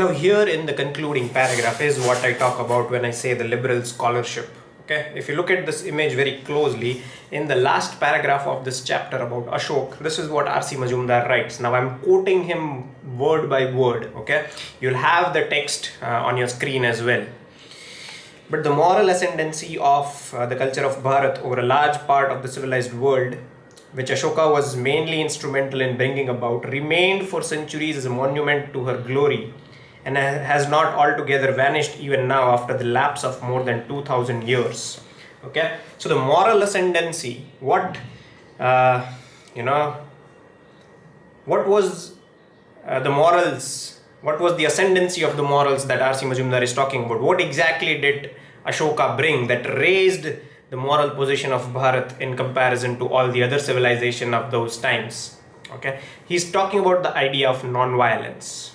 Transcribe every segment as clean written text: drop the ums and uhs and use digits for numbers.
Now here in the concluding paragraph is what I talk about when I say the liberal scholarship. Okay, if you look at this image very closely, in the last paragraph of this chapter about Ashok, this is what RC Majumdar writes. Now I'm quoting him word by word. Okay, you'll have the text on your screen as well. But the moral ascendancy of the culture of Bharat over a large part of the civilized world, which Ashoka was mainly instrumental in bringing about, remained for centuries as a monument to her glory, and has not altogether vanished even now after the lapse of more than 2000 years. Okay, so the moral ascendancy, what was the morals, what was the ascendancy of the morals that RC Majumdar is talking about? What exactly did Ashoka bring that raised the moral position of Bharat in comparison to all the other civilization of those times? Okay, he's talking about the idea of non-violence.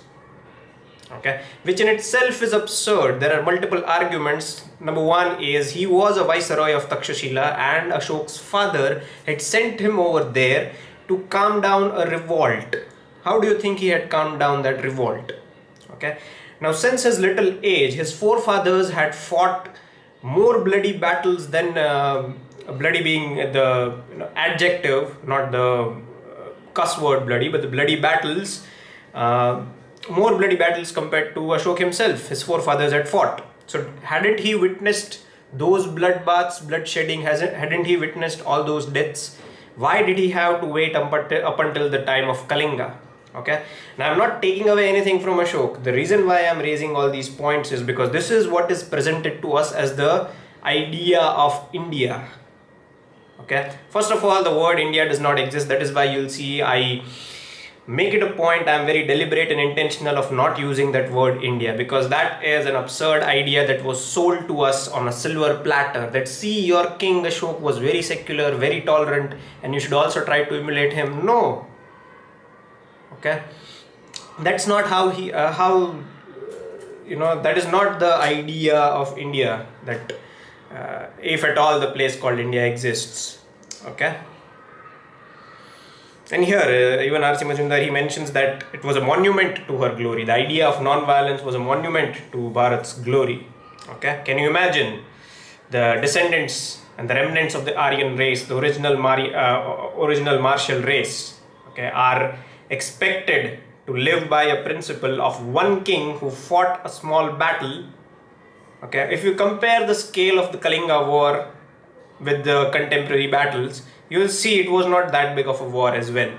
Okay, which in itself is absurd. There are multiple arguments. Number one is he was a viceroy of Takshashila and Ashok's father had sent him over there to calm down a revolt. How do you think he had calmed down that revolt? Okay, now since his little age, his forefathers had fought more bloody battles than bloody being the adjective, not the cuss word bloody, but the bloody battles, more bloody battles compared to Ashok himself. His forefathers had fought. So hadn't he witnessed those bloodbaths, bloodshedding? Hadn't he witnessed all those deaths? Why did he have to wait up until the time of Kalinga? Okay, now I'm not taking away anything from Ashok. The reason why I'm raising all these points is because this is what is presented to us as the idea of India. Okay, first of all, the word India does not exist. That is why you'll see I make it a point, I'm very deliberate and intentional of not using that word India, because that is an absurd idea that was sold to us on a silver platter, that see, your king Ashok was very secular, very tolerant, and you should also try to emulate him. No. Okay, that's not how that is not the idea of India, that if at all the place called India exists. Okay, and here even RC Majumdar, he mentions that it was a monument to her glory. The idea of non-violence was a monument to Bharat's glory. Okay, can you imagine the descendants and the remnants of the Aryan race, the original martial race, okay, are expected to live by a principle of one king who fought a small battle. Okay, if you compare the scale of the Kalinga war with the contemporary battles, you will see it was not that big of a war as well.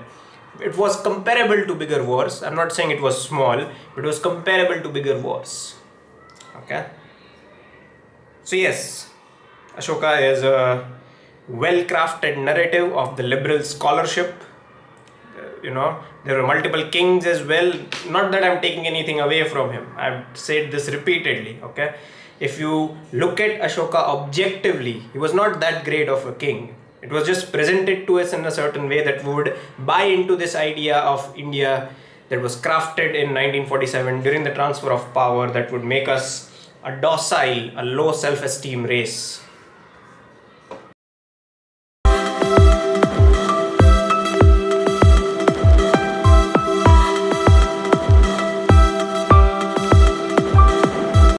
It was comparable to bigger wars. I'm not saying it was small, but it was comparable to bigger wars. Okay, so yes, Ashoka is a well-crafted narrative of the liberal scholarship. There were multiple kings as well. Not that I'm taking anything away from him. I've said this repeatedly. Okay, if you look at Ashoka objectively, he was not that great of a king. It was just presented to us in a certain way that would buy into this idea of India that was crafted in 1947 during the transfer of power, that would make us a docile, a low self-esteem race.